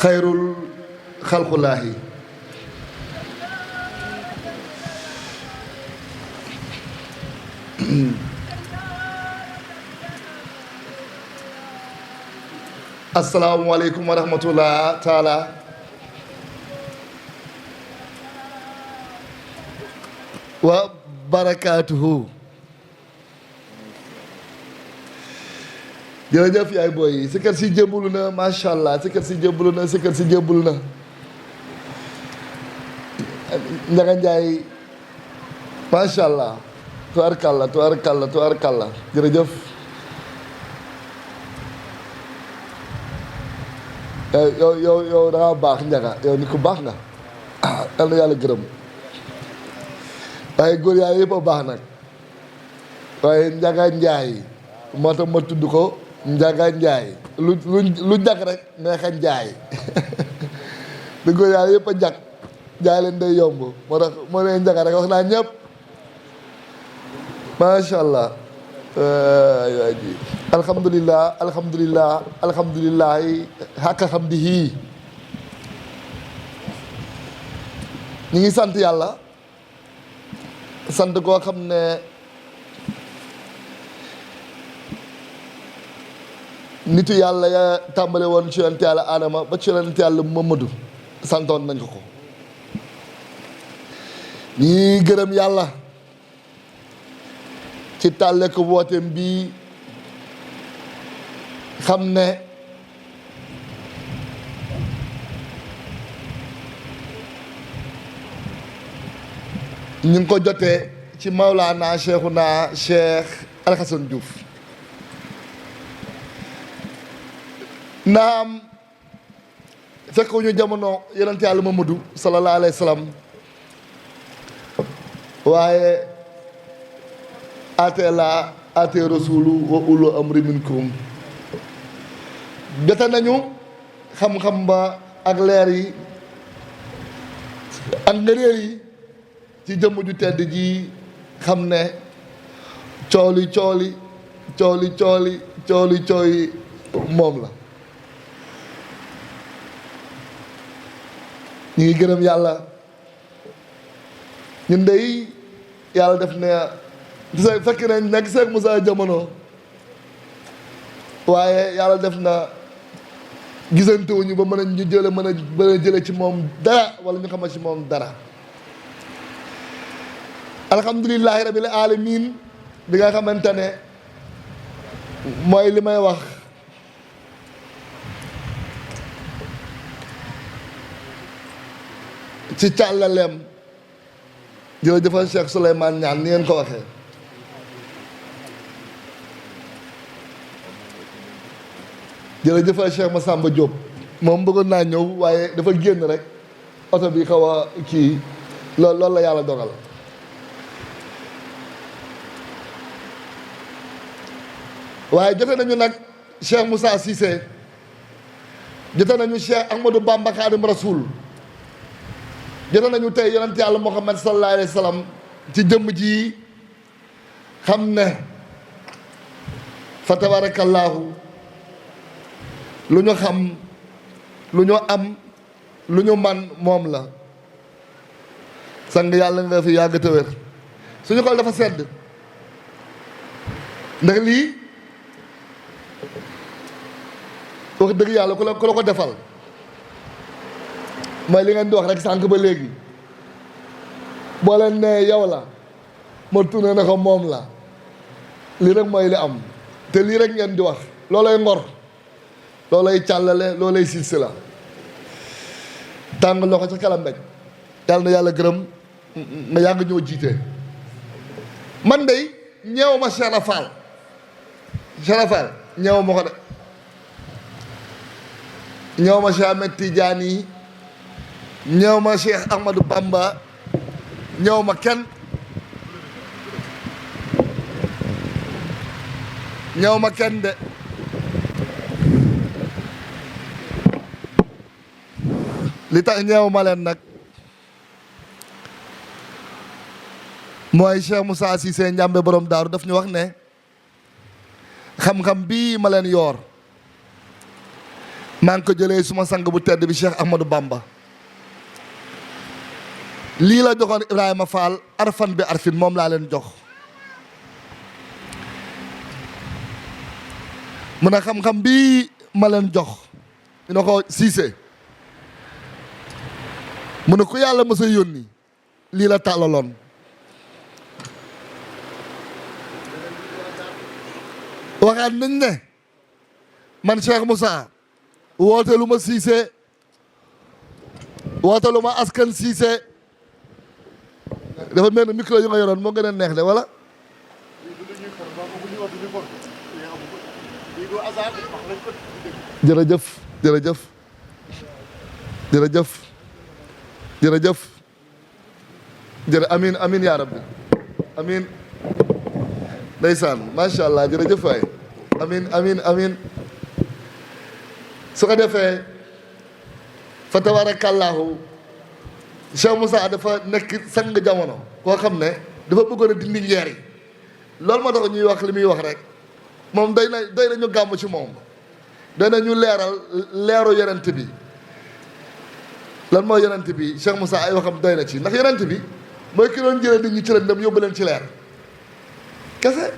xayrul xalqulaahi asalaamualeykum wa rahmatullah taala wa barakaatuhu. jërëjëf yaay booy yi si kër si jébbalu na macha allah si kër si jébbalu na si kër si jébbalu na Njaga Njaay macha allah tubaarkàlla tubaarkàlla tubaarkàlla jërëjëf. yow da ngaa baax Njaga yow ni ku baax nga yal na yàlla gërëm waaye góor yaa yëpp a baax nag waaye Njaga Njaay moo tax ma tudd ko Njaga Njaay lu jag rek neexa njaay di góor yaa yëpp a jag jaay leen day yomb moo tax moo ne Njaga rek wax naa ñëpp macha allah. waay ji alhamdulilah alhamdulilah alhamdulilahi xàkka xamdihi ñu ngi sant yàlla sant koo xam ne nitu yàlla ya tàmbale woon ci yonent yàlla Adama ba ci yonent yàlla Mamadu santoon nañ ko ñi gërëm yàlla ci tàlle ko wooteem bi xam ne ñu ngi ko jotee ci Maulana Cheikhuna Cheikh Alxasan Diouf naam fekk ñu jamono yonent yàlla Mamadu sallallahu alayhi wa sallam waaye ate la ate rasulu wa ulu amri minkum jote nañu xam-xam ba ak leer yi ak ngëneel yi ci jëmm ju tedd ji xam ne cooli cooli cooli cooli cooli cooyi moom la ñu ngi gërëm yàlla ñun dey yàlla def ne fekk nañ nekk Seex Musaa jamono waaye yàlla def na gisante wuñu ba mën a ñu jële mën a jële ci moom dara wala ñu xamal ci moom dara alhamdulilahi rabil alamin bi nga xamante ne mooy li may wax ci càllaleem jërëjëfal Cheikh Souleymane Niane ni ngeen ko waxee jërëjëfal Cheikh Massamba Diop moom bëggoon naa ñëw waaye dafa génn rek oto bi xaw a kii loolu la yàlla dogal waaye jote nañu nag Cheikh Moussa Cissé jote nañu Cheikh Ahmadou Bamba Khadim Rasoul jote nañu tey yonent yàlla Muhammad sallallahu alayhi wa sallam ci jëmm ji xam ne fa tabarakallahu lu ñu xam lu ñu am lu ñu man moom la sang yàlla nga fi yàgg te wér suñu xol dafa sedd ndax lii wax dëgg yàlla ku la ko defal mooy li ngeen di wax rek sànq ba léegi boo leen nee yow la ma tourné na ko moom la lii rek mooy li am te lii rek ngeen di wax loolay ngor loolay càllale loolay silsila tàng loxo ca kalam mbéj yàlla na yàlla gërëm nga yàgg ñoo jiite man de ñeew ma Cheikh Rafal ñeew ma ko de ñeew ma Cheikh Ahmed Tidiane ñeew ma Cheikh Ahmadou Bamba ñeew ma kenn ñeew ma kenn de li tax ñeew ma leen nag mooy Cheikh Moussa Cissé Njàmbe borom daaru daf ñu wax ne xam-xam bii ma leen yoor maa ngi ko jëlee suma sang bu tedd bi Cheikh Ahmadou Bamba lii la joxoon Ibrahima Fall arfan bi arfin moom laa leen jox mu ne xam-xam bii ma leen jox ñu ne ko Cissé mu ne ku yàlla mës a yónni lii la tàllaloon waxaat nañ ne man Cheikh Moussa woote lu ma Cissé woote lu ma askan Cissé dafa mel ni micro yu nga yoroon moo gën a neex de wala jërëjëf jërëjëf jërëjëf jërëjëf amin amin yaa rabbi amin ndeysaan macha allah jërëjëf waay amin amin amin su ko defee fa tabarakallahu Cheikh Moussa dafa nekk sang jamono koo xam ne dafa bëggoon a dindi njeer yi loolu moo tax ñuy wax li muy wax rek moom doy na ñu gàmm ci moom doy na ñu leeral leeru yonent bi lan mooy yonent bi Cheikh Moussa ay waxam doy na ci ndax yonent bi mooy ki doon jëlee nit ñi ci lëndëm yóbbu leen ci leer kese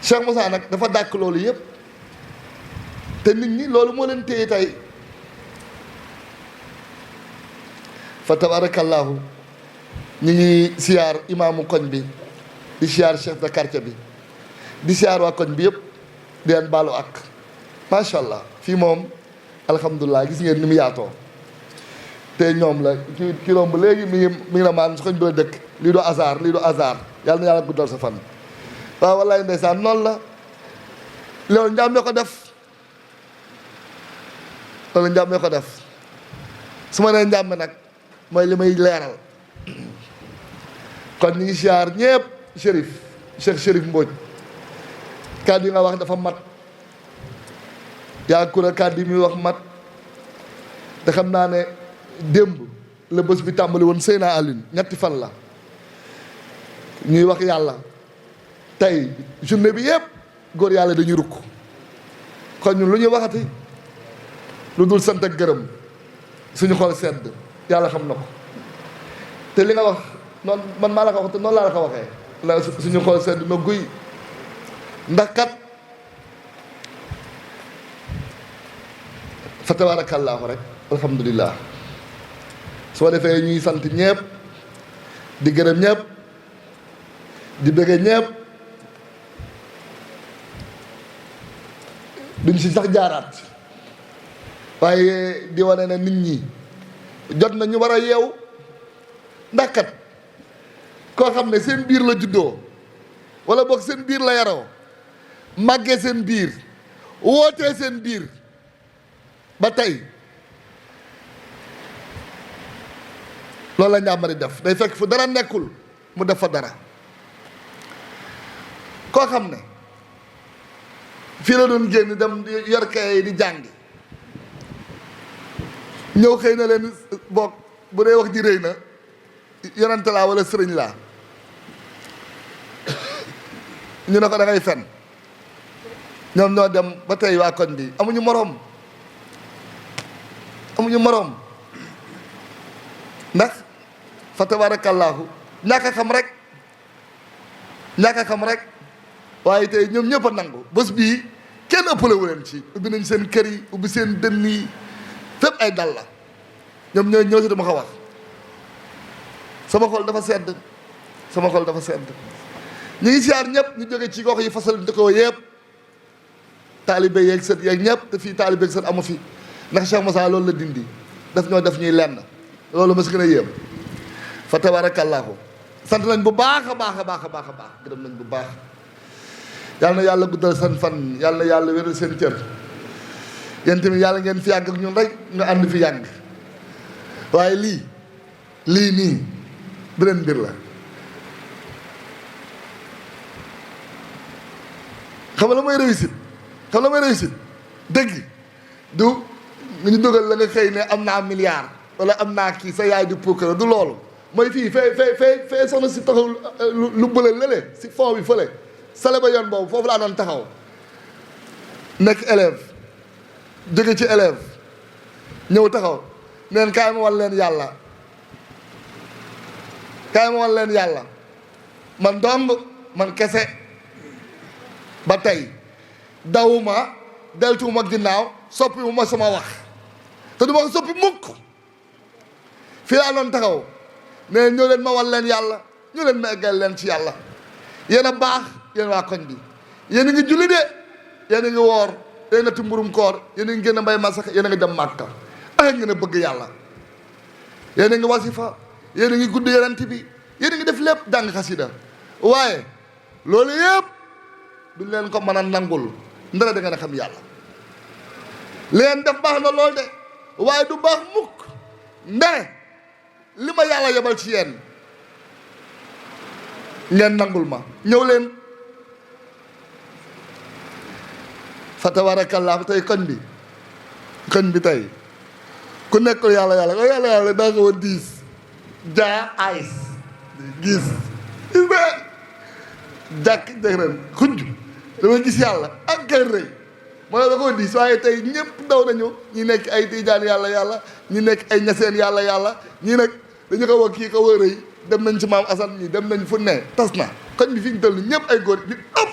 Cheikh Moussa nag dafa dàkk loolu yëpp te nit ñi loolu moo leen téye tey fa tabarakallahu ñu ngi siyaar imaamu koñ bi di siyaar chef de quartier bi di siyaar waa koñ bi yëpp di leen baalu ak macha allah fii moom alhamdulilah gis ngeen ni mu yaatoo te ñoom la ki romb léegi mi ngi na maan su koñ bi la dëkk lii du hasard yàlla na yàlla guddal sa fan waaw wallaay ndeysaan noonu la loolu njaam ne ko def loolu njaam ne ko def su ma nee njaam nag mooy li may leeral kon ñu ngi siyaar ñëpp Chérif Mbodj kàddu yi nga wax dafa mat yaa kura kàddu yi muy wax mat te xam naa ne démb la bés bi tàmbali woon Seyna Aline ñetti fan la ñuy wax yàlla tey journée bi yëpp góor yàlla dañuy rukk kon ñun lu ñuy waxati lu dul sant ak gërëm suñu xol sedd yàlla xam na ko te li nga wax noonu man maa la ko wax te noonu laa la ko waxee la suñu xol sedd na guy ndax kat fa tabaarakallaahu rek alhamdulilah soo defee ñuy sant ñëpp di gërëm ñëpp di bëgge ñëpp duñ si sax jaaraat waaye di wane ne nit ñi jot na ñu war a yeew ndax kat koo xam ne seen biir la juddoo wala boog seen biir la yaroo màggee seen biir wootee seen biir ba tey loolu la njàmbari def day fekk fu dara nekkul mu def fa dara koo xam ne fii la doon génn dem yor kay di jàngi ñëw xëy na leen boog bu dee wax ji rëy na yonante laa wala sëriñ laa ñu ne ko da ngay fen ñoom ñoo dem ba tey waa koñ bi amuñu moroom ndax fa tabaarakallaahu ñàkk a xam rek waaye tey ñoom ñëpp a nangu bés bii kenn ëppale wu leen ci ubbi nañ seen kër yi ubbi seen dënn yi fépp ay dal la ñoom ñooy ñëw si dama ko wax sama xol dafa sedd ñu ngi siyaar ñëpp ñu jóge ci gox yi fasal ndëkkoo yëpp taalibe yeeg sët yeeg ñëpp te fii taalibe yeeg sët amu fi ndax Cheikh Moussa loolu la dindi daf ñoo def ñuy lenn loolu ma si gën a yéem fa tabaarakallaahu sant nañ bu baax a baax gërëm nañ bu baax yàlla na yàlla guddal seen fan yàlla na yàlla wéral seen cër yéen tamit yàlla ngeen fi yàgg ak ñun rek ñu ànd fi yàgg waaye lii nii beneen mbir la xam la mooy réussite dëgg du nga ñu dugal la nga xëy ne am naa milliard wala am naa kii sa yaay di puukare du loolu mooy fii fee soxna si taxaw lu bële lële si fond bi fële sale ba yoon boobu foofu laa doon taxaw nekk élève jóge ci élève ñëw taxaw neen kaay ma wan leen yàlla kaay ma wan leen yàlla man dong man kese ba tey dawuma deltuwuma ginnaaw soppiwuma sama wax te du ma ko soppi mukk fii laa doon taxaw ne ñoo leen ma wan leen yàlla ñoo leen ma eggal leen ci yàlla yéen a baax yéen waa koñ bi yéen a ngi julli de yéen a ngi woor yéen a timburum koor yéen a ngi génn mbay masak yéen a ngi dem màkka ay ngeen a bëgg yàlla yéen a ngi wasifa yéen a ngi gudd yonent bi yéen a ngi def lépp jàng xasida waaye loolu yëpp duñ leen ko mën a nangul ndara da ngeen a xam yàlla leen def baax na lool de waaye du baax mukk ndare li ma yàlla yebal ci yéen ngeen nangul ma ñëw leen fa tabarakallah tey koñ bi tey ku nekkul yàlla yàlla ko yàlla yàlla daa ko woon diis jaa ays gis ba jàkk jëren xunj dama gis yàlla ak kay rëy moo la da ko diis waaye tey ñëpp daw nañu ñi nekk ay tiijaan yàlla ñi nekk ay ñaseen yàlla ñii nag dañu ko wax kii ko war rëy dem nañ ci maam Assane ñi dem nañ fu ne tas na koñ bi fi ñu toll ñëpp ay góor bi ëpp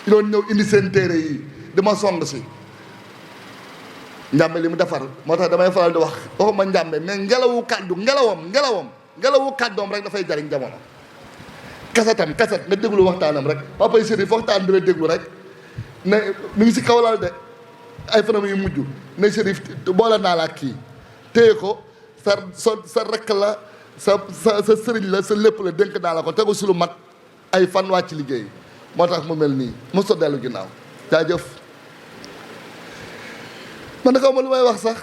ñu doon ñëw indi seen téere yi dama song si njàmbe li mu defar moo tax damay faral di wax waxuma njàmbe mais ngelawu kàddu ngelawu kàddoom rek dafay jariñ jamono kaset nga déglu waxtaanam rek papay Chérif waxtaan bi la déglu rek ne mi ngi si kaw lal de ay fanam yu mujj ne Chérif boole naa la ak kii téye ko sa rekk la sa sëriñ la sa lépp la dénk naa la ko tegu si lu mat ay fan wàcc liggéey moo tax mu mel nii mosut dellu ginnaaw jaajëf man na xaw ma lu may wax sax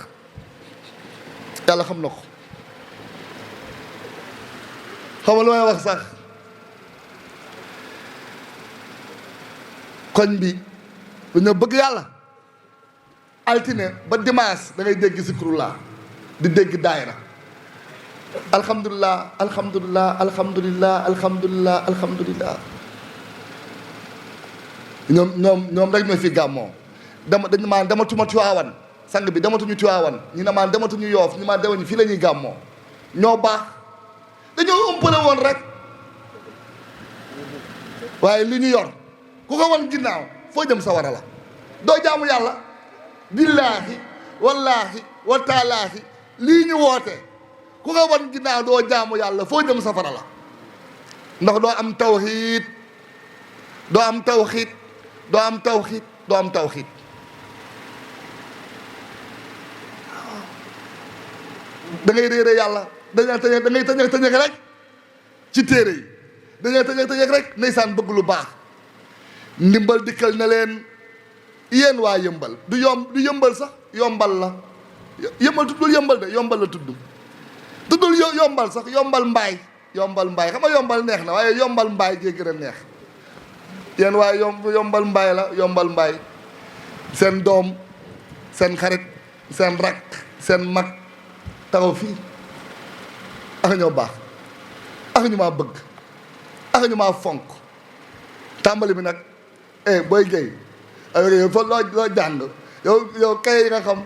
yàlla xam na ko xaw ma lu may wax sax koñ bi dañoo bëgg yàlla altine ba dimanche da ngay dégg zikrullah di dégg daayira alhamdulilah ñoom rek ñoo fi gàmmoo dematuma Tiwaawan sang bi dematuñu Tiwaawan ñi ne maan dematuñu Yoof ñi maan demañu fii la ñuy gàmmoo ñoo baax dañoo ëmpale woon rek waaye li ñu yor ku ko wan ginnaaw foo jëm sa wara la doo jaamu yàlla billaahi wallaahi wa taalaahi lii ñu woote ku ko wan ginnaaw doo jaamu yàlla foo jëm safara la ndax doo am tawxiid da ngay réere yàlla da ngay tëñëx rek ci téere yi da ngay tëñëx rek ndeysaan bëgg lu baax ndimbal dikkal na leen yéen waa yëmbal du yëmbal sax yombal la yëmbal tuddul yëmbal de yombal la tuddul yombal sax yombal mbaay xam nga yombal neex na waaye yombal mbaay gee gën a neex yéen waaye yombal mbaay la yombal mbaay seen doom seen xarit seen rakk seen mag taxaw fii ak ñoo baax ak ñu maa bëgg ak ñu maa fonk tàmbali bi nag booy géey yow fa loo jàng yow kay yi nga xam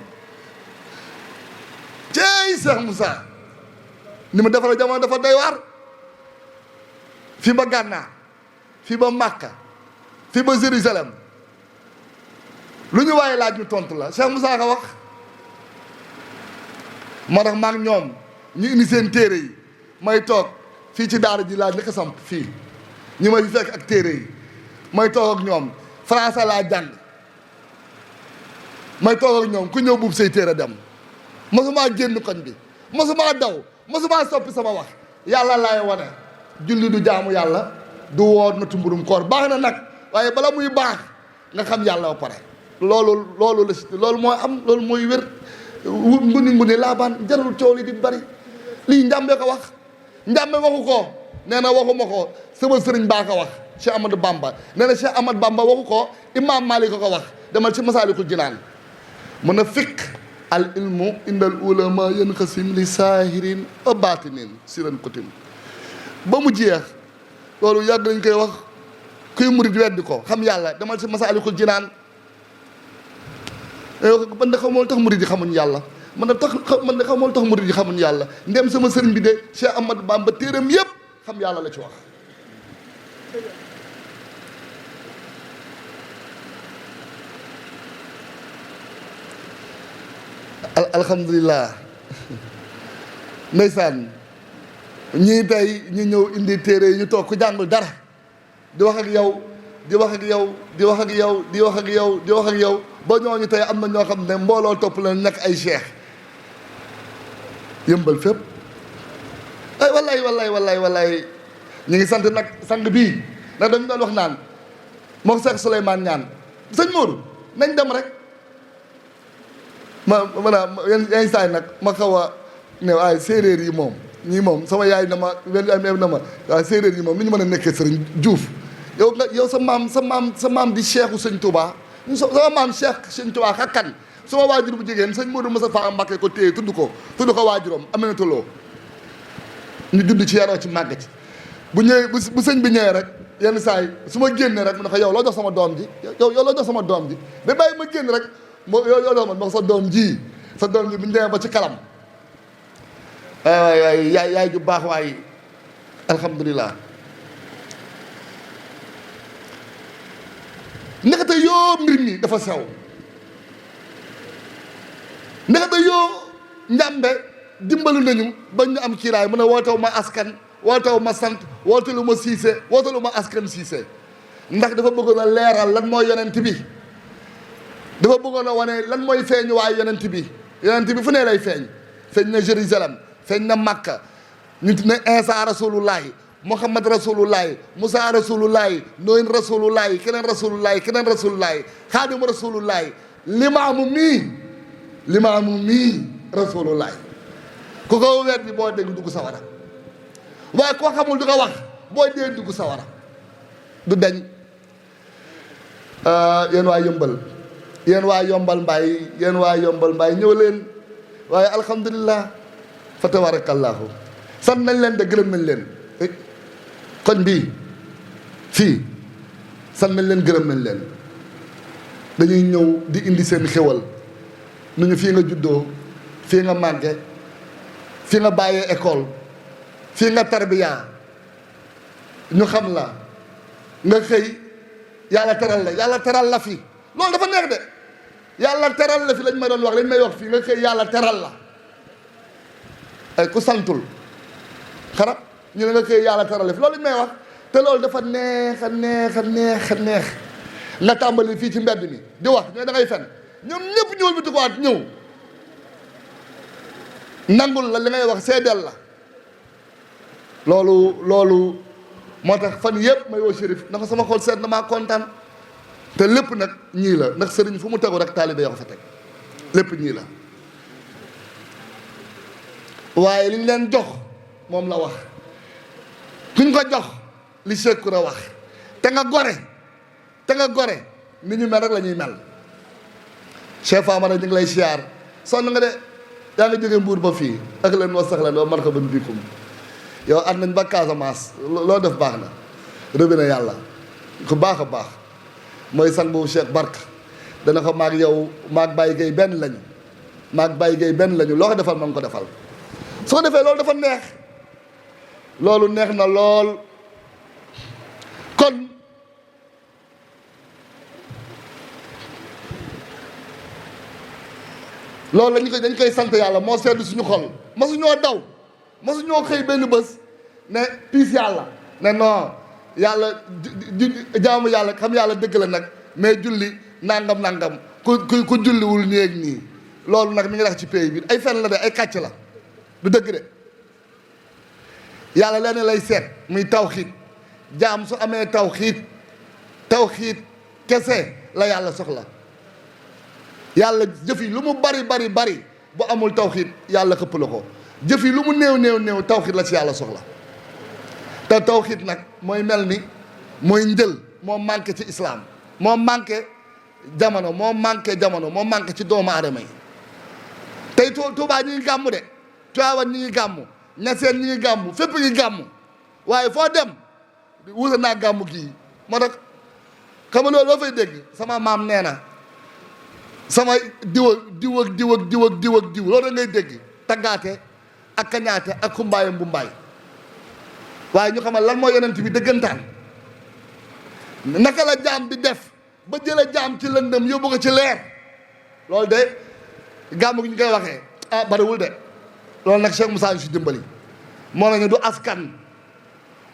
cey Cheikh Moussa ni mu defara jamono dafa doy waar fii ba Gànnaar fii ba Màkka fii ba Jérusalem lu ñu waaye laaj ñu tontu la Cheikh Moussa ka wax moo tax maag ñoom ñu indi seen téere yi may toog fii ci daara ji laa njëkk a samp fii ñu may fi fekk ak téere yi may toog ak ñoom français laa jàng may toog ak ñoom ku ñëw buub say téere dem mosuma génn koñ bi mosuma daw mosuma soppi sama wax yàlla laay wane julli du jaamu yàlla du woor na tumburum koor baax na nag waaye bala muy baax nga xam yàlla ba pare loolu mooy am loolu mooy wér nguni laabaan jarul coow li di bari lii njàmbe ko wax njàmbe waxu ko nee na waxuma ko sama sëriñ baa ko wax Cheikh Amadou Bamba nee na Cheikh Amadou Bamba waxu ko Imam Malik ko wax demal ci Masaalikul Jinaan mun a fiq al ilmu indal ulama yanqasim li saahirin wa baatinin siran kutim ba mu jeex loolu yàgg nañ koy wax kuy murid weddi ko xam yàlla demal ci Masaalikul Jinaan man de xamoo tax murid yi xamuñ yàlla man de xamoo tax murid yi xamuñ yàlla ndem sama sëriñ bi de Cheikh Ahmadou Bamba téeram yëpp xam yàlla la ci wax. alhamdulilah ndeysaan ñii tey ñu ñëw indi téere yi ñu toog ku jàngul dara di wax ak yow di wax ak yow di wax ak yow di wax ak yow di wax ak yow ba ñooñu tey am na ñoo xam ne mbooloo topp la nekk ay cheikh yëmbal fépp ay wallaay ñu ngi sant nag sang bii ndax dañu doon wax naan moom Cheikh Souleymane ñaan sëñ Modou nañ dem rek yenn saay nag ma xaw a ne waaye séeréer yi moom ñii moom sama yaay na ma waaye séeréer yi moom ni ñu mën a nekkee sëriñ Diouf yow sa maam di cheikhu sëñ Touba sama maam cheikh sëñ Touba xakkan suma waajur bu jigéen sëñ Modou Moustapha Mbacké ko téye tudd ko waajuram Aminata Lo ñu dund ci yaroo ci màgg ci bu ñëwee bu sëñ bi ñëwee rek yenn saa yi su ma génnee rek mu ne ko yow loo jox sama doom ji yow loo jox sama doom ji ba bàyyi ma génn rek yow dox ma sa doom ji bu ñu demee ba ci kalam waay yaay ju baax waay alhamdulilah ndekete yoo mbir mi dafa sew ndekete yoo njàmbe dimbalu nañu ba ñu am kiiraay mu ne wootewu ma askan wootewu ma sant wootelu ma siise wootelu ma askan siise ndax dafa bëggoon a leeral lan mooy yonent bi dafa bëggoon a wane lan mooy feeñu waaye yonent bi fu ne lay feeñ na Jérusalem feeñ na Makka ñu ne Isa rasulullahi Muhammad rasulullahi Musa rasulullahi Nooyin rasulullahi keneen rasulullahi Xaadimu rasulullahi limaamu mii rasulullahi ku ko weer bi boo dégg dugg sawara waaye koo xamul du ko wax boo dee dugg sawara du dañ yéen waa yëmbal yéen waa yombal mbaay ñëw leen waaye alhamdulilah fa tabarakallahu sant nañ leen de gërëm nañ leen koñ bii fii sant nañ leen gërëm nañ leen dañuy ñëw di indi seen xéwal nu ñu fii nga juddoo fii nga màgge fii nga bàyyee école fii nga tarbiya ñu xam la nga xëy yàlla teral la fi loolu dafa neex de yàlla teral la fi lañ may doon wax lañ may wax fii nga xëy yàlla teral la ay ku santul xarab ñu ne nga xëy yàlla teral la fi loolu lañ may wax te loolu dafa neex a neex nga tàmbali fii ci mbedd mi di wax ñooy da ngay fen ñoom ñëpp ñëwul bi tukuwaat ñëw nangul la li ngay wax seedeel la loolu moo tax fan yëpp may woo Chérif ndax sama xol seet na maa kontaan te lépp nag ñii la ndax sëriñ fu mu tegu rek taalibe yoo ko fa teg lépp ñii la waaye li ñu leen jox moom la wax kuñ ko jox li Cheikh Koura wax te nga gore ni ñu mel rek la ñuy mel Cheikh Famara ñu ngi lay siyaar sonn nga de yaa ngi jóge Mbuur ba fii ak leen wa sax leen wa marhaban bikum yow ànd nañ ba Casamance loo def baax na rëbbi na yàlla ku baax a baax mooy sang boobu Cheikh Barka dana ko maag yow maag Baye Gueye benn lañu loo ko defal ma ko defal soo defee loolu dafa neex loolu neex na lool kon loolu dañ koy sant yàlla moo seddu suñu xol masuñoo daw masuñoo xëy benn bés ne piis yàlla ne non yàlla jaamu yàlla xam yàlla dëgg la nag mais julli nangam ku julliwul nii ak nii loolu nag mi ngi tax ci pays bi ay fen la de ay kàcc la du dëgg de yàlla lenn lay seet muy tawxiid jaam su amee tawxiid kese la yàlla soxla yàlla jëf yi lu mu bari bu amul tawxiid yàlla xëpp la ko jëf yi lu mu néew tawxiid la ci yàlla soxla te tawxiid nag mooy mel ni mooy njël moo manqué ci islaam moo manqué jamono moo manqué ci doomu aadama yi tey Tuubaa ñi ngi gàmmu de Tiwaawan ñi ngi gàmmu Ñaseen ñi ngi gàmmu fépp ñi gàmmu waaye foo dem wuute naa gàmmu gii moo tax xam nga loolu loo fay dégg sama maam nee na sama diw ak diw ak diw ak diw ak diw ak diw loolu da ngay dégg taggaate ak kañaate ak xumbaayam bu mbaay waaye ñu xamal lan mooy yonent bi dëggantaan naka la jaam bi def ba jële jaam ci lëndëm yóbbu ko ci leer loolu de gàmmu gi ñu koy waxee bariwul de loolu nag Cheikh Moussa ñu si dimbali moo nañu du askan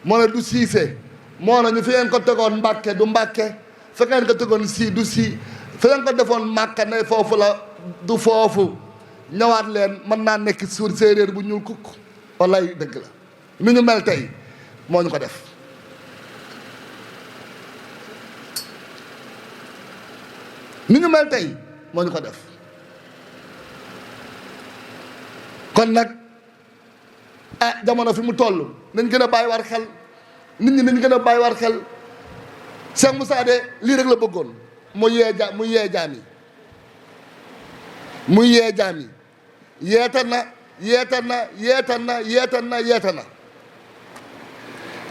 moo ne du siise moo nañu fi ngeen ko tegoon mbàkke du mbàkke fi ngeen ko tegoon sii du sii fi ngeen ko defoon màkka ne foofu la du foofu ñëwaat leen mën naa nekk suur séeréer bu ñuul kukk wallaay dëgg la ni ñu mel tey moo ñu ko def ni ñu mel tey moo ñu ko def kon nag jamono fi mu toll nañ gën a bàyyi war xel nit ñi nañ gën a bàyyi war xel Cheikh Moussa de lii rek la bëggoon mu yee jaam yi yeeta na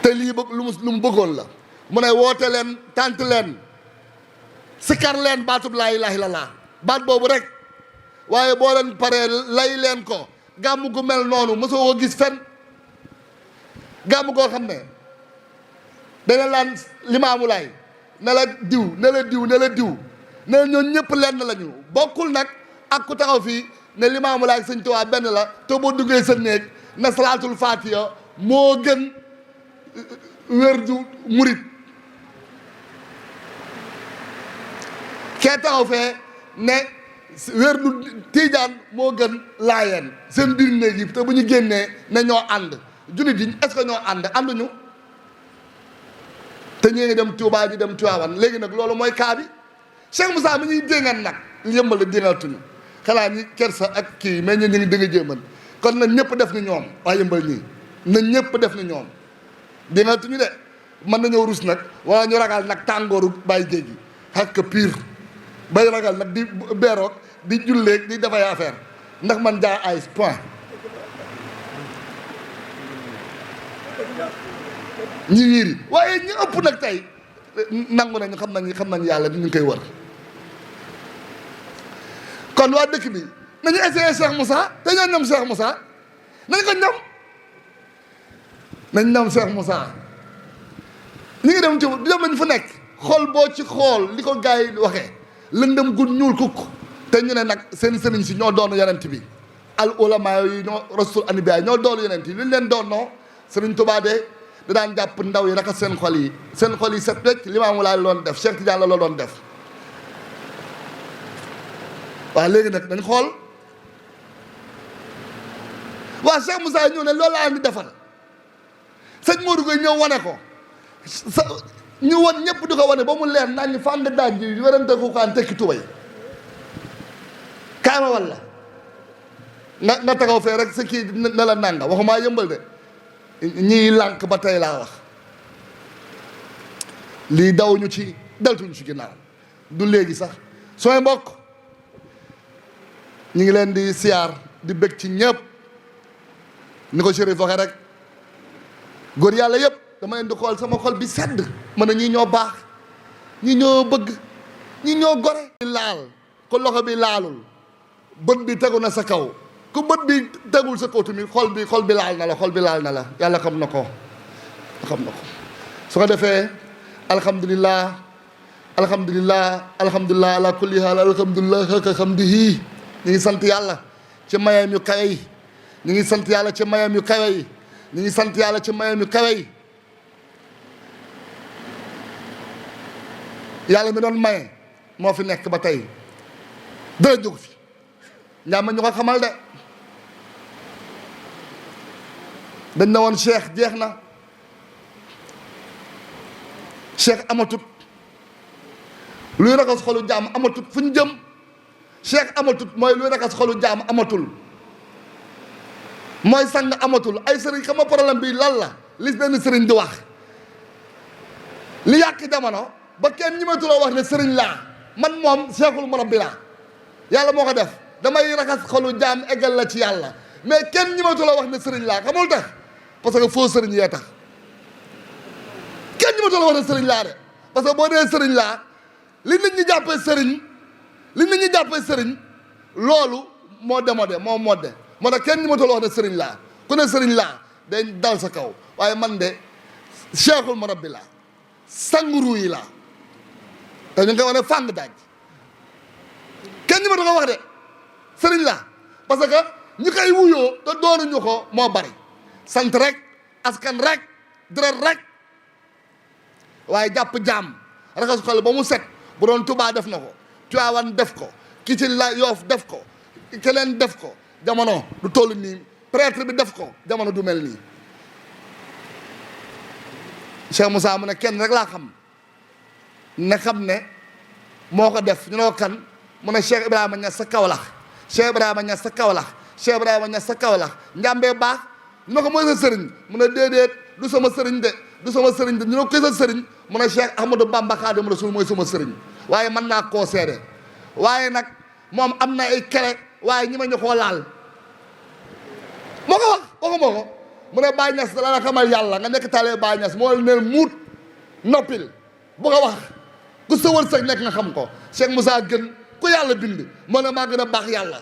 te lii bëgg lu mu bëggoon la mu ne woote leen tànt leen sikkar leen baatub laa ilaaha illallaah baat boobu rek waaye boo leen paree lay leen ko gàmm gu mel noonu mosoo ko gis fen gàmm goo xam ne dana laan Limaamu Laay ne la diw ne la diw ne la diw ne la ñoom ñëpp lenn lañu bokkul nag ak ku taxaw fii ne Limaamu Laay ak Sëñ Tuubaa benn la te boo duggee sa néeg na salaatul faatiha moo gën wérdu murit kee taxaw fee ne wérdu tiijaan moo gën laayeen seen biir néeg yi te bu ñu génnee ne ñoo ànd jullit yi est-ce que ñoo ànd ànduñu te ñee ngi dem Touba di dem Tiwaawan léegi nag loolu mooy kaa bi Cheikh Moussa mi ñuy déngal nag yëmbal la déngaltuñu xanaa ñi kersa ak kii mais ñu ngi dëgg jéeman kon na ñëpp def ni ñoom waa yëmbal ñii na ñëpp def ni ñoom déngaltuñu de mën nañoo rus nag wala ñu ragal nag tàngooru bàyyi géej gi xakk pire bay ragal nag di beeroog di julleeg di dafay affaire ndax man jaa ay point ñi wiiri waaye ñu ëpp nag tey nangu nañu xam nañu yàlla di ñu koy wër kon waa dëkk bi nañu essayé Cheikh Moussa te ñoo ñoom Cheikh Moussa nañ ko ñoom nañ ñoom Cheikh Moussa ñu ngi dem ci dem nañ fu nekk xool boo ci xool li ko gars yi waxee lëndëm gu ñuul kukk te ñu ne nag seen sëriñ si ñoo doon yonent bi al ulama yi ñoo rasul anbiya ñoo doon yonent yi li ñu leen doon noo Sëriñ Tuubaa de da daan jàpp ndaw yi raxas seen xol yi set wecc Limaamu Laay la doon def Cheikh Tidiane la doon def waaw léegi nag dañ xool waa Cheikh Moussa ñëw ne loolu laa di defal sëñ Modou Gueye ñëw wane ko ñu wan ñëpp di ko wane ba mu leer naan ñu fànn daaj ji werante ku kaan tekki tubay kaama walla nga taxaw fee rek sa kii ne la nanga waxumaa yëmbal de ñii lànk ba tey laa wax lii daw ñu ci deltuñu ci ginnaaw du léegi sax sooy mbokk ñu ngi leen di siyaar di bëgg ci ñëpp ni ko Chérif waxee rek góor yàlla yëpp dama leen di xool sama xol bi sedd mën na ñii ñoo baax ñii ñoo bëgg ñii ñoo gore laal ko loxo bi laalul bët bi tegu na sa kaw ku bët bi tegul sa kaw tamit xol bi laal na la yàlla xam na ko su ko defee alhamdulilah ala kulli haal alhamdulilah xëkk xamdihi ñu ngi sant yàlla ci mayam yu kawe yi ñu ngi sant yàlla ci mayam yu kawe yi ñu ngi sant yàlla ci mayam yu kawe yi yàlla mi doon maye moo fi nekk ba tey dara jóg fi ñaama ñu ko xamal de dañ na woon cheikh jeex na cheikh amatut luy raxas xolu jaam amatut fu ñu jëm cheikh amatut mooy luy raxas xolu jaam amatul mooy sang amatul ay sëriñ xam nga problème bi lan la li benn sëriñ di wax li yàq jamono ba kenn ñimetu la wax ne sëriñ laa man moom cheikhul murabbi laa yàlla moo ko def damay raxas xolu jaam eggal la ci yàlla mais kenn ñimetu la wax ne sëriñ laa xamul tax parce que foo sëriñ yee tax kenn ñimetu la wax ne sëriñ laa de parce que boo dee sëriñ laa li nit ñi jàppee sëriñ li nit ñi jàppee sëriñ loolu moo démodé moo modde moo tax kenn ñi ma wax ne sëriñ laa ku ne sëriñ laa day dal sa kaw waaye man de cheikhul murabbi laa sanguru yi laa te ñu ngi koy wax ne fàng daaj kenn ñi ma wax de sëriñ laa parce que ñi koy wuyoo te doonuñu ko moo bari sant rek askan rek deret rek waaye jàpp jaam raxas xol ba mu set bu doon Tuubaa def na ko Tiwaawan def ko ki ci la Yoof def ko keneen def ko jamono du toll nii prêtre bi def ko jamono du mel nii Cheikh Moussa mu ne kenn rek laa xam ne moo ko def ñu ne ko kan mu ne Cheikh Ibrahima Niass sa Kawlax Cheikh Ibrahima Niass sa Kawlax Cheikh Ibrahima Niass sa Kawlax njàmbee baax ñu ne ko mooy sa sëriñ mu ne déedéet du sama sëriñ de du sama sëriñ de ñu ne ko sa sëriñ mu ne Cheikh Ahmadou Bamba Xaadimu Rasuul mooy sama sëriñ waaye mën naa koo seede waaye nag moom am na ay kere waaye ñi ma ñu koo laal moo ko wax waxu moo ko mu ne Baye Niass dala la xamal yàlla nga nekk talee Baye Niass moo neen muut noppil bu ko wax ku sa wërsëg nekk nga xam ko Cheikh Moussa gën ku yàlla bind moo ne maa gën a baax yàlla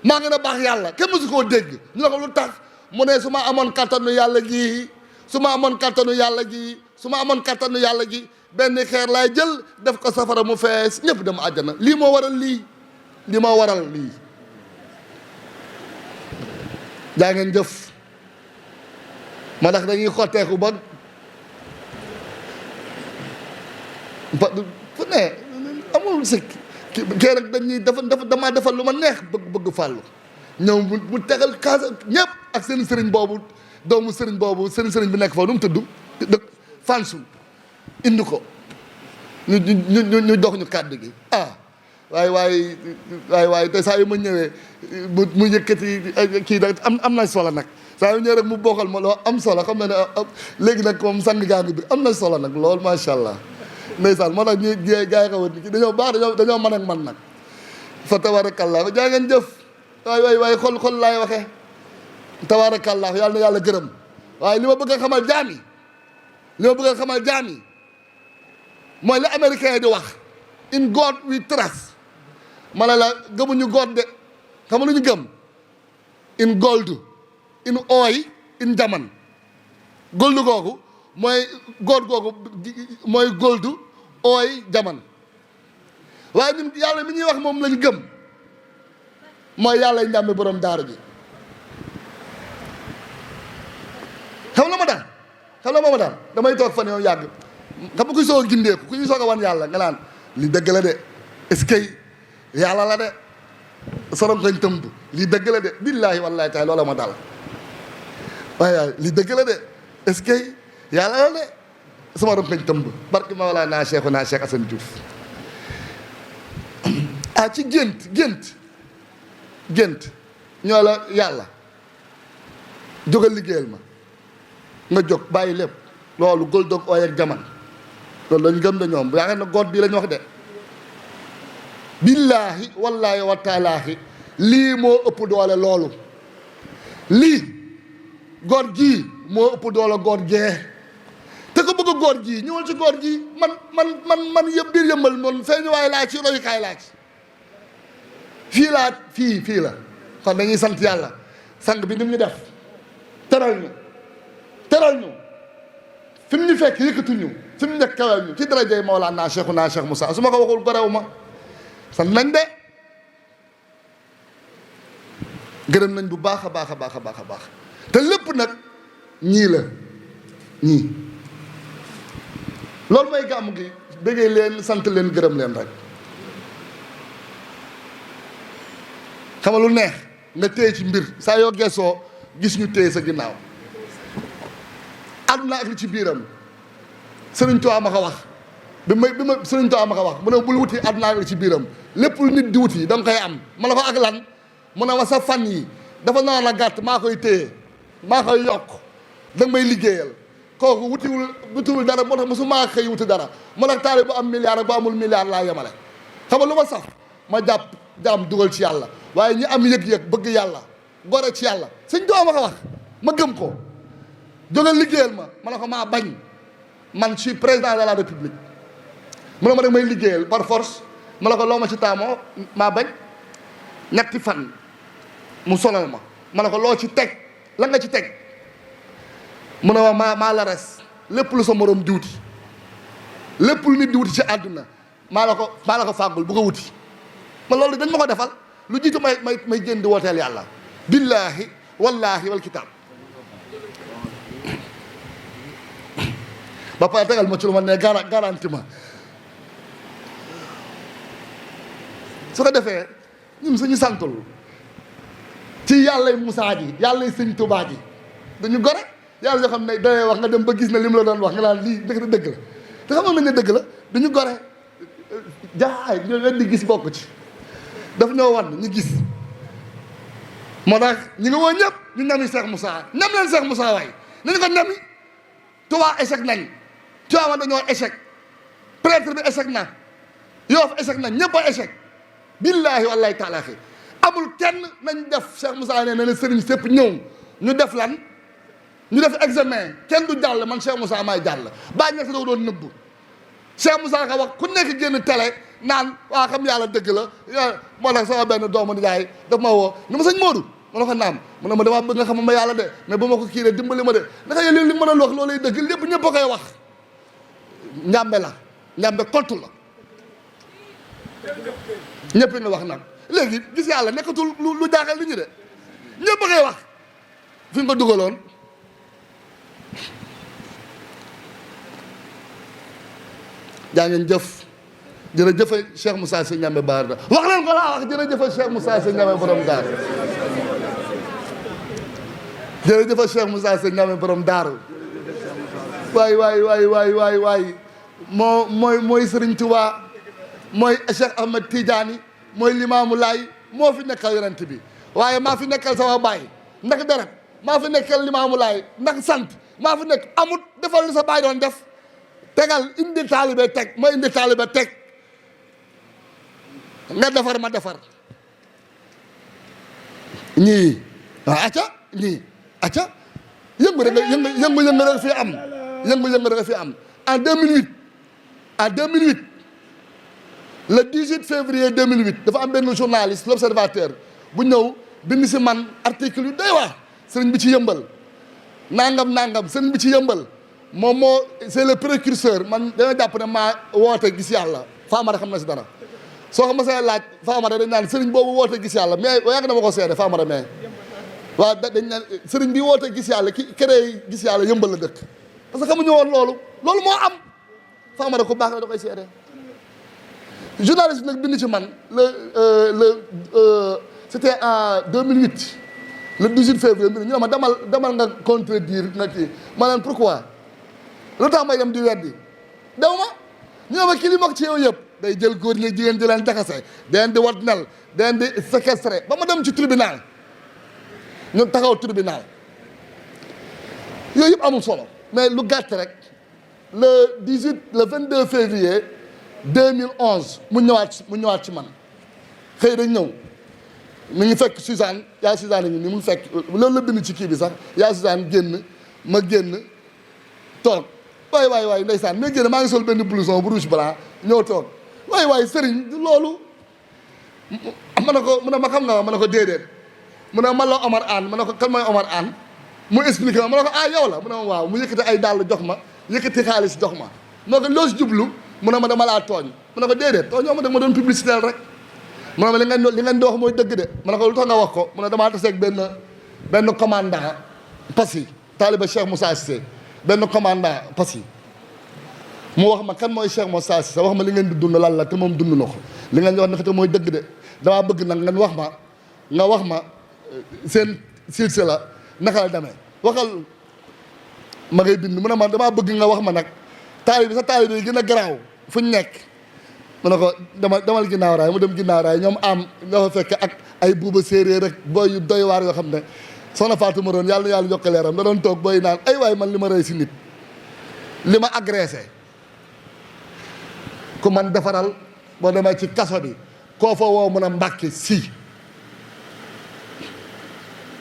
maa gën a baax yàlla kenn mësu koo dégg ñu ne ko lu tax mu ne su ma amoon kattanu yàlla gi su ma amoon kattanu yàlla gi su ma amoon kattanu yàlla gi benn xeer laay jël def ko safara mu fees ñëpp dem àjjana lii moo waral lii moo waral lii jaa ngeen jëf ma tax dañuy xotteeku ba fu ne amul sikk kii rek dañuy damaa defal lu ma neex bëgg fàllu ñëw mu tegal kaasa ñëpp ak seen sëriñ boobu doomu sëriñ boobu sëriñ bi nekk foofu nu mu tudd dëkk fansu indi ko ñu dox ñu kàddu gi waaye te saa yu ma ñëwee mu yëkkati kii nag am na solo nag saa yu ñëwee rek mu bokkal ma loo am solo xam na ne léegi nag moom sang gaa ngi bi am na solo nag lool macha allah ndeysaan moo tax ñu gaa yi xaw a dañoo baax dañoo mën ak man nag fa tabarakallah jaa ngeen jëf waay xol laay waxee tabarakallah yàlla na yàlla gërëm waaye li ma bëgg a xamal jaam yi mooy li américain di wax in God we trust ma ne la gëmuñu God de xam nga lu ñu gëm in gold in oil in jaman gold googu mooy God googu mooy gold oil jaman waaye ñun yàlla mi ñuy wax moom lañu gëm mooy yàlla njàmbe borom daara ji xam la ma daal damay toog fan yow yàgg xam nga kuy soog a gindeeku ku ñu soog a wan yàlla nga naan li dëgg la de est-ce que yàlla la de sorom koñ tëmb lii dëgg la de billaahi wallaahi taala loola ma dal waaye li dëgg la de est-ce que yàlla la de sama rom koñ tëmb barki ma walaa naa Cheikh Assane Diouf ci gént ñoo la yàlla jógal liggéeyal ma nga jóg bàyyi lépp loolu gol doog ooy ak jaman loolu lañ gëm de ñoom yaa nga ne God bii lañ wax de billaahi wallaahi wa taalaahi lii moo ëpp doole loolu lii God gii moo ëpp doole God gee te ko bëgg God gii ñëwal ci God gii man yëpp biir yëmbal moom feeñu waay laa ci royukaay laa ci fii la kon dañuy sant yàlla sang bi ni mu ñu def teral ñu fi mu ñu fekk yëkkatu ñu fi mu nekk kawal ñu ci darajay Mawlana Cheikh Moussa su ma ko waxul gorew ma sant nañ de gërëm nañ bu baax a baax te lépp nag ñii loolu mooy gàmmu gi bëggee leen sant leen gërëm leen rek xam nga lu neex nga téye ci mbir saa yoo geesoo gis ñu téye sa ginnaaw àdduna ak li ci biiram Sëriñ Tuubaa ma ko wax bi ma Sëriñ Tuubaa ma ko wax mu ne bul wuti àdduna ak li ci biiram lépp lu nit di wuti da nga koy am ma ne ko ak lan mu ne ma sa fan yi dafa noonu la gàtt maa koy téye maa koy yokk da nga may liggéeyal kooku wutiwul dara moo tax mosu maa xëy wuti dara mu nag taali bu am milliard ak bu amul milliard laa yemale xam nga lu ma sax ma jàpp jaam dugal ci yàlla waaye ñi am yëg-yëg bëgg yàlla gore ci yàlla Sëriñ Tuubaa ma ko wax ma gëm ko jógal liggéeyal ma ne ko maa bañ man je suis président de la république mu ne ma rek may liggéeyal par force ma ne ko loo ma ci taamoo maa bañ ñetti fan mu sonal ma ne ko loo ci teg la nga ci teg mu ne maa la res lépp lu sa morom diwti lépp lu nit di wuti ci àdduna maa la ko fàggul bu ko wuti ma loolu dañ ma ko defal lu jiitu may génn di wooteel yàlla billaahi wallaahi wal kitaab ba pare tegal ma ci lu ma ne garanti ma su ko defee ñun suñu santul ci yàllay Musaa ji yàllay sëñ Tuubaa ji dañu gore yàlla yoo xam ne dangay wax nga dem ba gis na li mu la doon wax nga naan lii dëgg la te xamoon nañ ne dëgg la dañu gore jaay ñoo leen di gis bokk ci daf ñoo wan ñu gis moo tax ñi nga woo ñëpp ñu nami Cheikh Moussa ñam leen Cheikh Moussa waay nañu ko nami Touba échec nañ Tivaouane dañoo échec prêtre bi échec na Yoff échec nañ ñëpp a échec billaahi wallaahi taalaahi amul kenn nañ def Cheikh Moussa ne na sëriñ sépp ñëw ñu def lan ñu def examen kenn du jàll man Cheikh Moussa maay jàll bàyyi ña si daw doon nëbb Cheikh Moussa ka wax ku nekk génn télé naan waa xam yàlla dëgg la moo tax sama benn doomu nijaay daf ma woo ni ma sëñ Modou ma ne ko naam mu ne ma damaa bëgg nga xam ma yàlla de mais bu ma ko kiiree dimbali ma de naka yéen li ma doon wax loolay dëgg lépp ñëpp a koy wax njàmbe la njàmbe kontu la ñëpp nga wax nag léegi gis yàlla nekkatul lu jaaxal li ñu de ñëpp a koy wax fi nga ko dugaloon jaa ngeen jëf jërëjëf Cheikh Moussa Sy Ndiamé Bara wax leen ko laa wax jërëjëf Cheikh Moussa Sy Ndiamé borom daaru jërëjëf Cheikh Moussa Sy Ndiamé borom daaru waay mooy Serigne Touba mooy Cheikh Ahmed Tidiane mooy Limaamu Laay moo fi nekkal yonent bi waaye maa fi nekkal sama baay ndax deret maa fi nekkal Limaamu Laay ndax sant maa fi nekk amut defal li sa baay doon def tegal indi taalibe teg ma indi taalibe teg nga defar ma defar ñii waaw ñii acca yëngu rek fi am yëngu rek fi am en 2008 le 18 février 2008 dafa am benn journaliste l'observateur bu ñëw bind si man article yu doy waar sëriñ bi ci yëmbal nangam sëriñ bi ci yëmbal moom moo c'est le précurseur man dama jàpp ne maa woote gis yàlla Famara xam na si dara soo ko mosee laaj Famara dañ naan sëriñ boobu woote gis yàlla mais yàgg na ma ko seede Famara mais waaw dañ naan sëriñ bi woote gis yàlla ki créé gis yàlla yëmbal la dëkk parce que xamuñu woon loolu moo am Famara ku baax la da koy seede journaliste nag bind ci man c'était en 2008 le 18 février ñu ne ma demal nga contredire nga kii ma leen pourquoi lu tax may dem di weddi daw ma ñu ne ma kii li ma ci yow yëpp day jël góor ñi jigéen di leen jaxase di wat nel di séquestré ba ma dem ci tribunal ñu taxaw tribunal yooyu yëpp amul solo mais lu gàtt rek le 22 février 2011 mu ñëwaat ci man xëy dañ ñëw mi ngi fekk Suzanne yaa Suzanne ngi ni mu ngi fekk loolu la bind ci kii bi sax yaa Suzanne génn ma génn toog waay ndeysaan mais génn maa ngi sol benn blouson bu rouge blanc ñëw toog waay sëriñ loolu ma ne ko mu ne ma xam nga ma ne ko déedéet mu ne man la Omar Anne ma ne ko kan mooy Omar Anne mu expliqué ma ne ko yow la mu ne ma waaw mu yëkkati ay dàll jox ma yëkkati xaalis jox ma moo ko loo si jublu mu ne ma dama laa tooñ mu ne ko déedéet tooñoo ma da ma doon publicité rek mu ne ma li ngeen di wax mooy dëgg de ma ne ko lu tax nga wax ko mu ne damaa taseeg benn commandant Passy taaliba Cheikh Moussa Cissé benn commandant Passy mu wax ma kan mooy Cheikh Moussa Cissé wax ma li ngeen di dund lan la te moom dund na ko li ngeen di wax naka te mooy dëgg de damaa bëgg nag nga wax ma seen silsila la naka la demee waxal ma ngay bind mu ne ma damaa bëgg nga wax ma nag taalibe sa taalibe yi gën a garaaw fu ñu nekk mu ne ko demal ginnaaw raay mu dem ginnaaw raay ñoom am ñoo fa fekk ak ay buuba séeréer rek booy yu doy waar yoo xam ne soxna Fatou Maroon yàlla na yàlla yokk leeram da doon toog booy naan ay waay man li ma rey si nit li ma agressé ku man defaral boo demee ci kaso bi koo fa woo mun a mbàkke si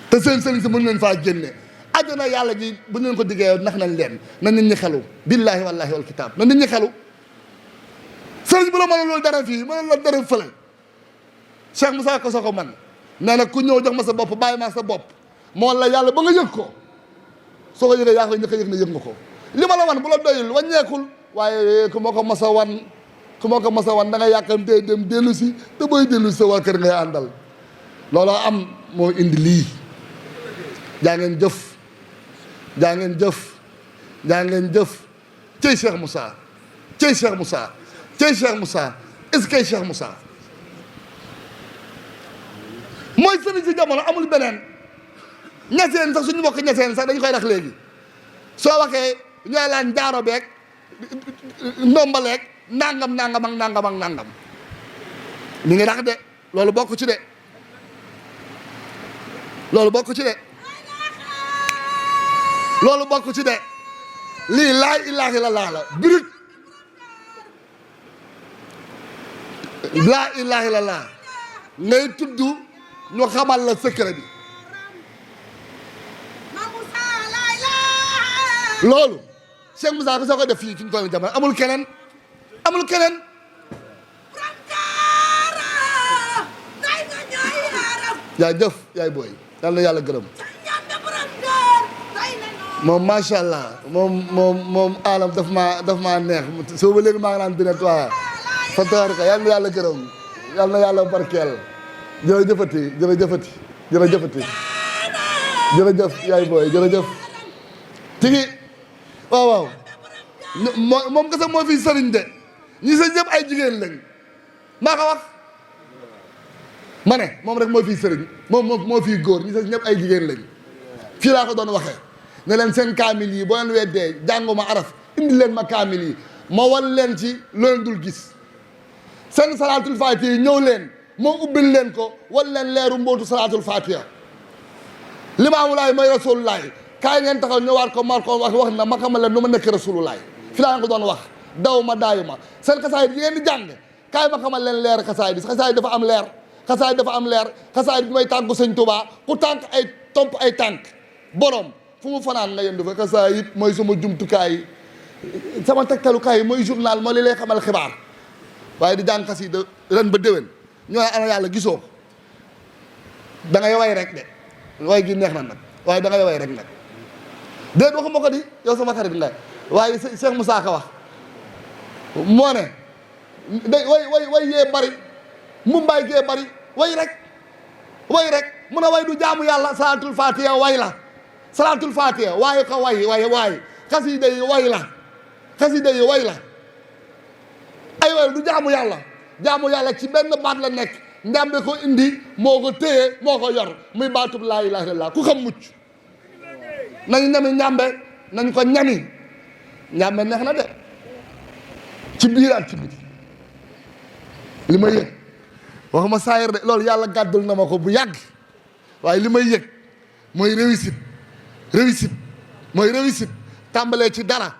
te seen sëriñ si mën leen faa génne àjjana yàlla ji bu ñu leen ko diggee nax nañ leen na nit ñi xelu billaahi wallaahi wal kitaab na nit ñi xelu sëriñ bu la mënul loolu dara fii mënul la dara fële Cheikh Moussa ko soo ko man nee na ku ñëw jox ma sa bopp bàyyi ma sa bopp moo la yàlla ba nga yëg ko soo ko yëgee yaa ngi njëkk a yëg ne yëg nga ko li ma la wan bu la doyul wàññeekul waaye ku ma ko mas a wan da nga yàkkamtee dem dellu si te booy dellu si sa waa kër ngay àndal looloo am moo indi lii jaa ngeen jëf jaa ngeen jëf jaa ngeen jëf cey Cheikh Moussa cey Cheikh Moussa cey Cheikh Moussa est-ce que Cheikh Moussa mooy sëriñ si jamono amul beneen ñaseen sax suñu bokk ñaseen sax dañu koy rax léegi soo waxee ñooy laan jaaro beeg ndombaleeg nangam nangam ak nangam ak nangam mi ngi rax de loolu bokk ci de loolu bokk ci de loolu bokk ci de lii laa ilaaha illallaah la birut laa ilaaha illallaah ngay tudd ñu xamal la secret bi loolu Cheikh Moussa ko soo ko def fii ci ñu toll jamono amul keneen amul keneen yaay jëf yaay booy yal na yàlla gërëm moom macha allah moom alam daf maa neex soo ba léegi maa ngi naan binet waa fa taar ko yal na yàlla gërëm yal na yàlla barkeel jërëjëfati jërëjëfati jërëjëfati jërëjëf yaay booy jërëjëf tigi waaw waaw moom kese moo fi sëriñ de ñi sa ñëpp ay jigéen lañ maa ko wax ma ne moom rek moo fi sëriñ moom moo fi góor ñi sa ñëpp ay jigéen lañ fii laa ko doon waxee ne leen seen kaamil yi boo leen weddee jànguma araf indi leen ma kaamil yi ma wan leen ci loolu dul gis seen salaatul faatiha ñëw leen moo ubbil leen ko wan leen leeru mbootu salaatul faatiha limaamu laay mooy rasulullaay kaay ngeen taxaw ñëwaat ko mar ko wax na ma xamal leen nu ma nekk rasulullaay fi laa ko doon wax daw ma daayu ma seen xasaayid yi ngeen di jàng kaay ma xamal leen leer xasaayid yi xasaayid dafa am leer xasaayid dafa am leer xasaayid bi may tàggu sëñ Tuubaa ku tànk ay tomp ay tànk borom fu mu fanaan nga yendu fa xasaayid mooy sama jumtukaay sama tegtalukaay yi mooy journal moo li lay xamal xibaar waaye di jàng xasida ren ba déwén ñoo ana yàlla gisoo ko da ngay way rek de way gi neex na nag waaye da ngay way rek nag déet waxuma ko di yow sama xarit nga waaye Cheikh Moussa Ka wax moo ne day way yee bari mu mbaay gee bari way rek mun a way du jaamu yàlla salaatul fatiha way la salaatul fatiha waaye ko way xasida yi way la xasida yi way la ay way du jaamu yàlla ci benn baat la nekk njàmbe ko indi moo ko téye moo ko yor muy baatub laa ilaaha illallaah ku xam mucc nañu ñami njàmbe nañ ko ñami njàmbe neex na de ci biir ak ci biti li may yëg waxuma saayir de loolu yàlla gàddul na ma ko bu yàgg waaye li may yëg mooy réussite mooy réussite tàmbalee ci dara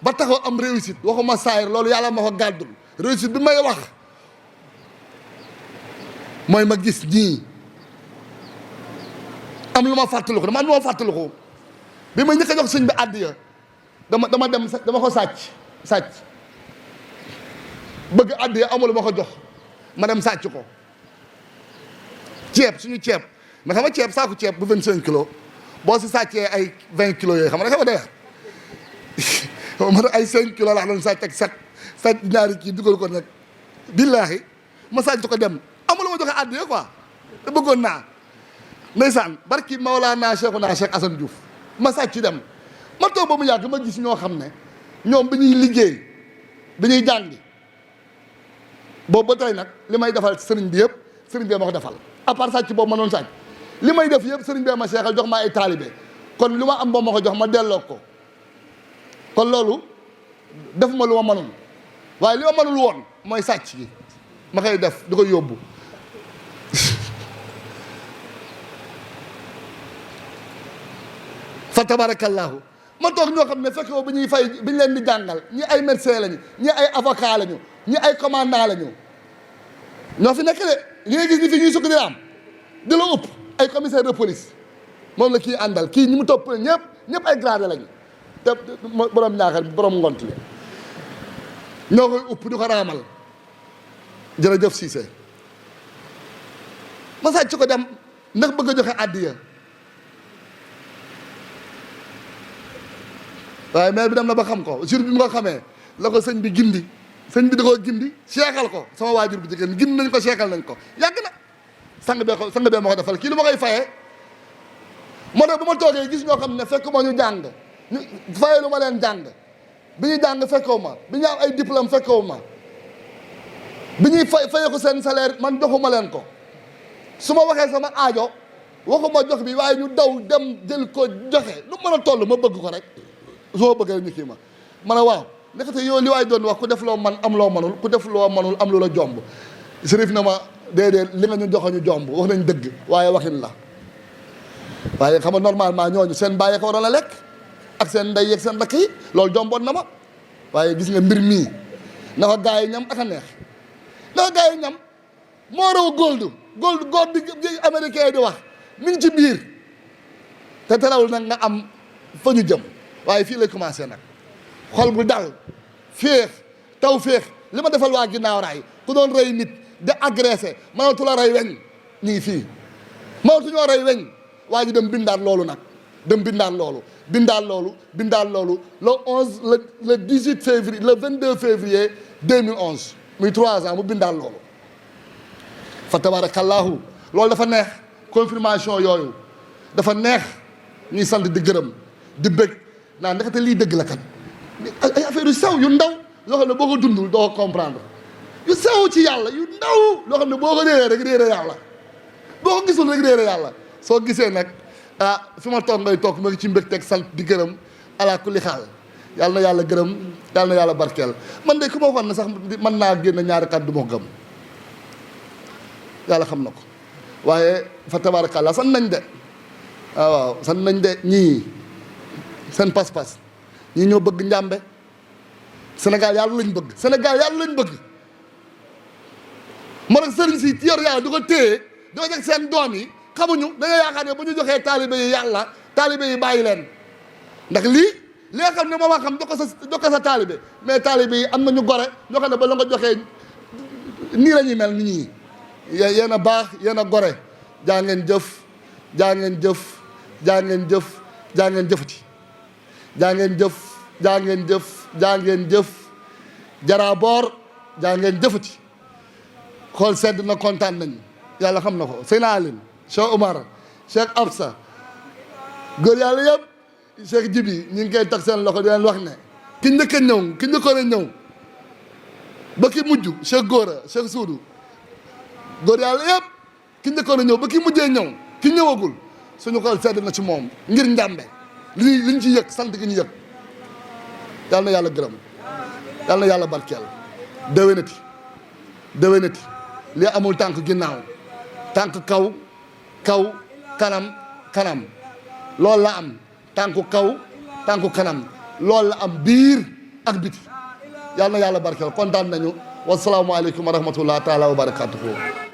ba taxaw am réussite waxuma saayir loolu yàlla ma ko gàddul réussite bi may wax mooy ma gis ñii am lu ma fàttaliku dama am lu ma fàttaliku bi ma njëkk a jox sëñ bi àddiya dama ko sàcc bëgg àddiya amul ma ko jox ma dem sàcc ko suñu ceeb ma xam nga ceeb saako ceeb bu 25 kilos boo si sàccee ay 20 kilos yooyu xam nga dafa dee man ay 5 kilos laa doon sàcc ak sàcc ñaari kii dugal ko nag billaahi ma sàcc ko dem amul ma joxe àddiya quoi te bëggoon naa ndeysaan barki Mawlana Cheikh Assane Diouf ma sàcc dem ma toog ba mu yàgg ma gis ñoo xam ne ñoom bi ñuy liggéey bi ñuy jàngi boobu ba tey nag li may defal sëriñ bi yëpp sëriñ bee ma ko defal à part sàcc boobu ma noon sàcc li may def yëpp sëriñ bee ma seexal jox ma ay taalibe kon li ma am boobu ma ko jox ma delloo ko kon loolu def ma lu ma mënul waaye li ma mënul woon mooy sàcc gi ma koy def di ko yóbbu fa tabarakallahu ma toog ñoo xam ne fekk bi ñuy fay bi ñu leen di jàngal ñi ay médecin lañu ñi ay avocat lañu ñi ay commandant lañu ñoo fi nekk de li ngay gis ni fi ñuy sukk di am di la ëpp ay commissaire de police moom la kii àndal kii ñi mu topp ñëpp ay gradé lañu te borom ñaaxal borom ngont li ñoo koy upp di ko raamal jërëjëf Cissé ma sàcc ko dem ndax bëgg a joxe àddiya waaye maire bi dem na ba xam ko jour bi mu ko xamee la ko sëñ bi gindi sëñ bi da koo gindi seekal ko sama waajur bu jigéen gindi nañ ko seekal nañ ko yàgg na sang bee ma ko defal kii lu ma koy fayee moo tax bu ma toogee gis ñoo xam ne fekk ma ñu jàng ñu fayee lu ma leen jàng bi ñuy jàng fekkewu ma bi ñu am ay diplôme fekkewu ma bi ñuy fayee ko seen salaire man joxuma leen ko su ma waxee sama aajo waxuma jox bi waaye ñu daw dem jël ko joxe lu mën a toll ma bëgg ko rek su ma bëggee ñu kii ma ne waaw nekkate yow li waay doon wax ku def loo man am loo manul ku def loo manul am lu la jomb sërif na ma déedéet li nga ñu joxe ñu jomb wax nañ dëgg waaye waxin la waaye xam nga normalement ñooñu seen bàyyi ko waroon a lekk ak seen ndey yeeg seen rakk yi loolu jomboon na ma waaye gis nga mbir mii na ko gaa yi ñam ak a neex na ko gaa yi ñam moo raw gold bi américain di wax mi ngi ci biir te terawul nag nga am fa ñu jëm waaye fii lay commencé nag xol bu dal féex taw féex li ma defal waa ginnaaw raay ku doon rey nit de agressé mënatu la rey weñ ñu ngi fii mënatu ñoo rey weñ waa ji dem bindaat loolu nag dem bindaat loolu le 11 le 18 février le 22 février 2011 muy 3 ans mu bindaat loolu fa tabarakallahu loolu dafa neex confirmation yooyu dafa neex ñuy sant di gërëm di bëgg naa ndekete lii dëgg la kat ay affaire yu sew yu ndaw yoo xam ne boo ko dundul doo ko comprendre yu sew ci yàlla yu ndaw loo xam ne boo ko réeree rek réere yàlla boo ko gisul rek réere yàlla soo gisee nag fi ma toog ngay toog ma ngi ci mbégteeg sant di gërëm ala kulli xaal yàlla na yàlla gërëm yàlla na yàlla barkeel man de ku ma waxoon ne sax mën naa génn ñaari kàddu du ma gëm yàlla xam na ko waaye fa tabarakallah sant nañ de waaw sant nañ de ñii seen pas-pas ñii ñoo bëgg njàmbe Sénégal yàlla lañ bëgg Sénégal yàlla lañ bëgg moo tax sëriñ si yor yàlla du ko téye di ko jeg seen doom yi xamuñu dañoo yaakaar ne bu ñu joxee taalibe yi yàlla taalibe yi bàyyi leen ndax lii nga xam ne moom a xam jox ko sa taalibe mais taalibe yi am nañu gore ñoo xam ne ba la nga joxee nii la ñuy mel ni ñii yéen a baax yéen a gore jaa ngeen jëf jaa ngeen jëf jaa ngeen jëf jaa ngeen jëfati jaa ngeen jëf jaa ngeen jëf jaa ngeen jëf jaraaboor jaa ngeen jëfati xool sedd na kontaan nañ yàlla xam na ko Seyna Aline Cheikh Omar Cheikh Absa góor yàlla yëpp Cheikh Jibi ñu ngi koy tag seen loxo di leen wax ne ki njëkk a ñëw ki njëkkoon a ñëw ba ki mujj Cheikh Góora Cheikh Suudu góor yàlla yëpp ki njëkkoon a ñëw ba ki mujjee ñëw ki ñëwagul suñu xol sedd na ci moom ngir njàmbe liñ ci yëg sant gi ñu yëg yàlla na yàlla gërëm yàlla na yàlla barkeel déwénati li amul tànk ginnaaw tànk kaw kanam loolu la am tànku kaw tànku kanam loolu la am biir ak biti yàlla na yàlla barkeel kontaan nañu wasalaamualeykum wa rahmatullah taala wa barakatuhu